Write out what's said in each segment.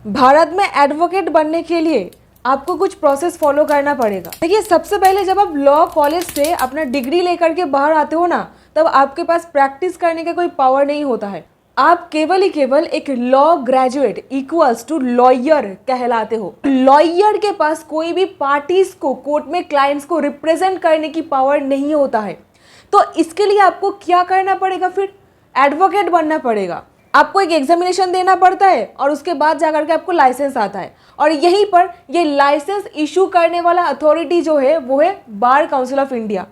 भारत में एडवोकेट बनने के लिए आपको कुछ प्रोसेस फॉलो करना पड़ेगा। देखिए, सबसे पहले जब आप लॉ कॉलेज से अपना डिग्री लेकर के बाहर आते हो ना, तब आपके पास प्रैक्टिस करने का कोई पावर नहीं होता है। आप केवल ही केवल एक law graduate equals to lawyer कहलाते हो। लॉयर के पास कोई भी पार्टीज को कोर्ट में क्लाइंट्स को रिप्रेजेंट करने की पावर नहीं होता है। तो इसके लिए आपको क्या करना पड़ेगा? फिर एडवोकेट बनना पड़ेगा। आपको एक एग्जामिनेशन देना पड़ता है और उसके बाद जाकर के आपको लाइसेंस आता है, और यहीं पर ये लाइसेंस इशू करने वाला अथॉरिटी जो है वो है बार council of India.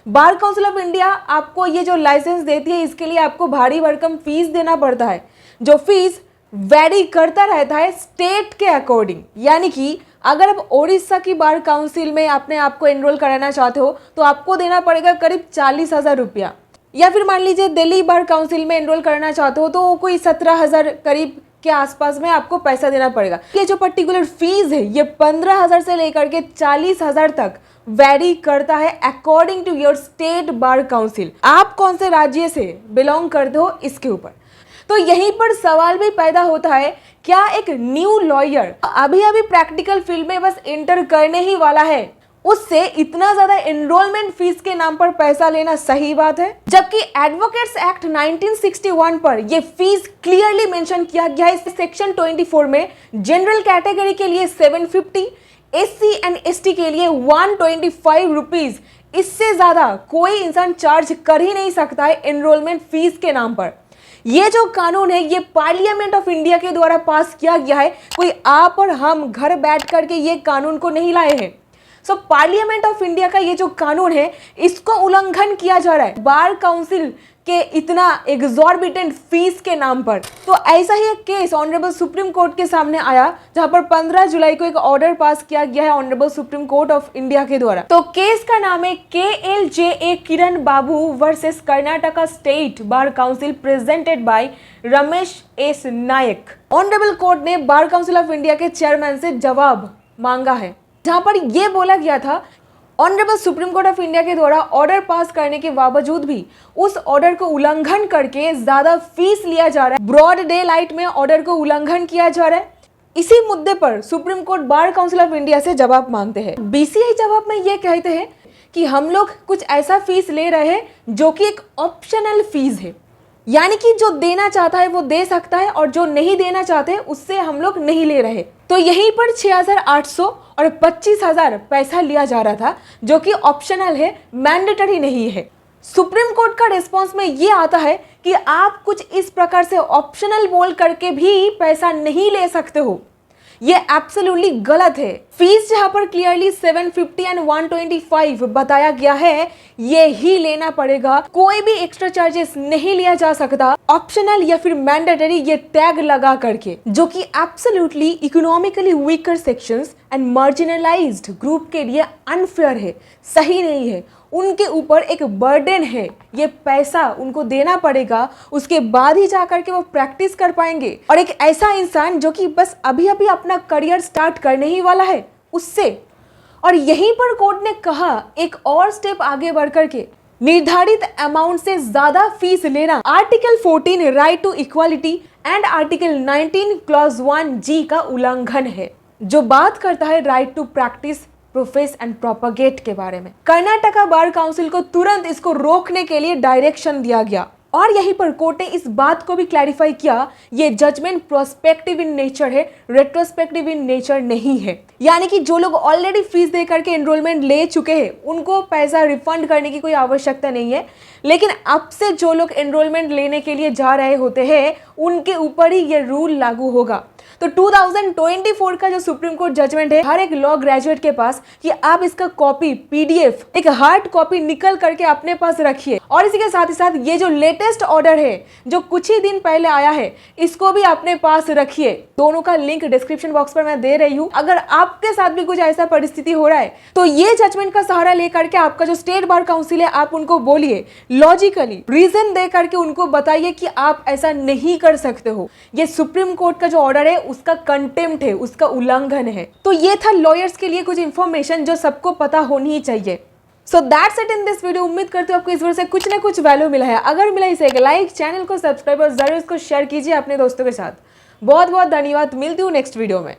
Bar council of India आपको ये जो लाइसेंस देती है, इसके लिए आपको भारी भरकम फीस देना पड़ता है, जो फीस वेरी करता रहता है स्टेट के अकॉर्डिंग। यानी कि अगर आप ओडिशा की बार काउंसिल में अपने आप को एनरोल कराना चाहते हो तो आपको देना पड़ेगा करीब 40,000 रुपया, या फिर मान लीजिए दिल्ली बार काउंसिल में एनरोल करना चाहते हो तो कोई 17,000 करीब के आसपास में आपको पैसा देना पड़ेगा। ये जो पर्टिकुलर फीस है ये 15,000 से लेकर के 40,000 तक वेरी करता है according to your state bar council. आप कौन से राज्य से बिलोंग करते हो इसके ऊपर। तो यहीं पर सवाल भी पैदा होता है, क्या एक न्यू लॉयर अभी अभी प्रैक्टिकल फील्ड में बस एंटर करने ही वाला है, उससे इतना ज्यादा एनरोलमेंट फीस के नाम पर पैसा लेना सही बात है? जबकि एडवोकेट्स एक्ट 1961 पर यह फीस क्लियरली मेंशन किया गया है। सेक्शन 24 में जनरल कैटेगरी के लिए 750, एससी एंड एसटी के लिए 125 रुपीज, इससे ज्यादा कोई इंसान चार्ज कर ही नहीं सकता है एनरोलमेंट फीस के नाम पर। ये जो कानून है ये पार्लियामेंट ऑफ इंडिया के द्वारा पास किया गया है। कोई आप और हम घर बैठ करके ये कानून को नहीं लाए हैं। सो पार्लियामेंट ऑफ इंडिया का ये जो कानून है इसको उल्लंघन किया जा रहा है बार काउंसिल के इतना एग्जॉर्बिटेंट फीस के नाम पर। तो ऐसा ही एक केस ऑनरेबल सुप्रीम कोर्ट के सामने आया, जहां पर 15 जुलाई को एक ऑर्डर पास किया गया है honourable Supreme Court of India के द्वारा। तो केस का नाम है KLJA Kiran Babu versus Karnataka state bar council presented by Ramesh S Nayak. Honourable court ने बार काउंसिल ऑफ इंडिया के चेयरमैन से जवाब मांगा है, जहां पर यह बोला गया था honourable Supreme Court of India के द्वारा ऑर्डर पास करने के बावजूद भी उस ऑर्डर को उल्लंघन करके ज्यादा फीस लिया जा रहा है। ब्रॉड डे लाइट में ऑर्डर को उल्लंघन किया जा रहा है। इसी मुद्दे पर supreme court bar council of India से जवाब मांगते हैं। BCI जवाब में ये कहते हैं कि हम लोग कुछ ऐसा फीस ले रहे हैं जो कि एक ऑप्शनल फीस है, यानी कि जो देना चाहता है वो दे सकता है और जो नहीं देना चाहते उससे हम लोग नहीं ले रहे। तो यहीं पर 6,800 और 25,000 पैसा लिया जा रहा था, जो कि ऑप्शनल है, मैंडेटरी नहीं है। सुप्रीम कोर्ट का रिस्पॉन्स में ये आता है कि आप कुछ इस प्रकार से ऑप्शनल बोल करके भी पैसा नहीं ले सकते हो। ये एब्सोल्युटली गलत है। फीस जहां पर क्लियरली 750 एंड 125 बताया गया है, ये ही लेना पड़ेगा। कोई भी एक्स्ट्रा चार्जेस नहीं लिया जा सकता ऑप्शनल या फिर मैंडेटरी ये टैग लगा करके, जो कि absolutely economically weaker sections and marginalised group के लिए अनफेयर है, सही नहीं है। उनके ऊपर एक बर्डन है, ये पैसा उनको देना पड़ेगा, उसके बाद ही जाकर के वो प्रैक्टिस कर पाएंगे। और एक ऐसा इंसान जो कि बस अभी अभी अपना करियर स्टार्ट करने ही वाला है उससे। और यहीं पर कोर्ट ने कहा एक और स्टेप आगे बढ़ करके, निर्धारित अमाउंट से ज्यादा फीस लेना article 14 right to equality and article 19 clause 1G का उल्लंघन है, जो बात करता है right to practice profess and propagate के बारे में। कर्नाटका बार काउंसिल को तुरंत इसको रोकने के लिए डायरेक्शन दिया गया, और यहीं पर कोर्ट ने इस बात को भी क्लैरिफाई किया, ये जजमेंट प्रोस्पेक्टिव इन नेचर है, रेट्रोस्पेक्टिव इन नेचर नहीं है। यानी कि जो लोग ऑलरेडी फीस दे करके एनरोलमेंट ले चुके हैं उनको पैसा रिफंड करने की कोई आवश्यकता नहीं है, लेकिन अब से जो लोग एनरोलमेंट लेने के लिए जा रहे होते हैं उनके ऊपर ही ये रूल लागू होगा। तो 2024 का जो सुप्रीम कोर्ट जजमेंट है, हर एक लॉ ग्रेजुएट के पास कि आप इसका कॉपी PDF एक हार्ड कॉपी निकल करके अपने पास रखिए। और इसी के साथ ही साथ ये जो लेटेस्ट ऑर्डर है जो कुछ ही दिन पहले आया है, इसको भी अपने पास रखिए। दोनों का लिंक डिस्क्रिप्शन बॉक्स पर मैं दे रही हूँ। अगर आपके साथ भी कुछ ऐसा परिस्थिति हो रहा है तो ये जजमेंट का सहारा लेकर के आपका जो स्टेट बार काउंसिल है आप उनको बोलिए, लॉजिकली रीजन दे करके उनको बताइए कि आप ऐसा नहीं कर सकते हो। ये सुप्रीम कोर्ट का जो ऑर्डर है उसका कंटेम्प्ट है, उसका उल्लंघन है। तो ये था लॉयर्स के लिए कुछ इंफॉर्मेशन जो सबको पता होनी ही चाहिए। So that's it in this video. उम्मीद करती हूँ आपको इस वीडियो से कुछ ना कुछ वैल्यू मिला है। अगर मिला इसे एक लाइक, चैनल को सब्सक्राइब और जरूर इसको शेयर कीजिए अपने दोस्तों के साथ। बहुत बहुत धन्यवाद, मिलती हूँ नेक्स्ट वीडियो में।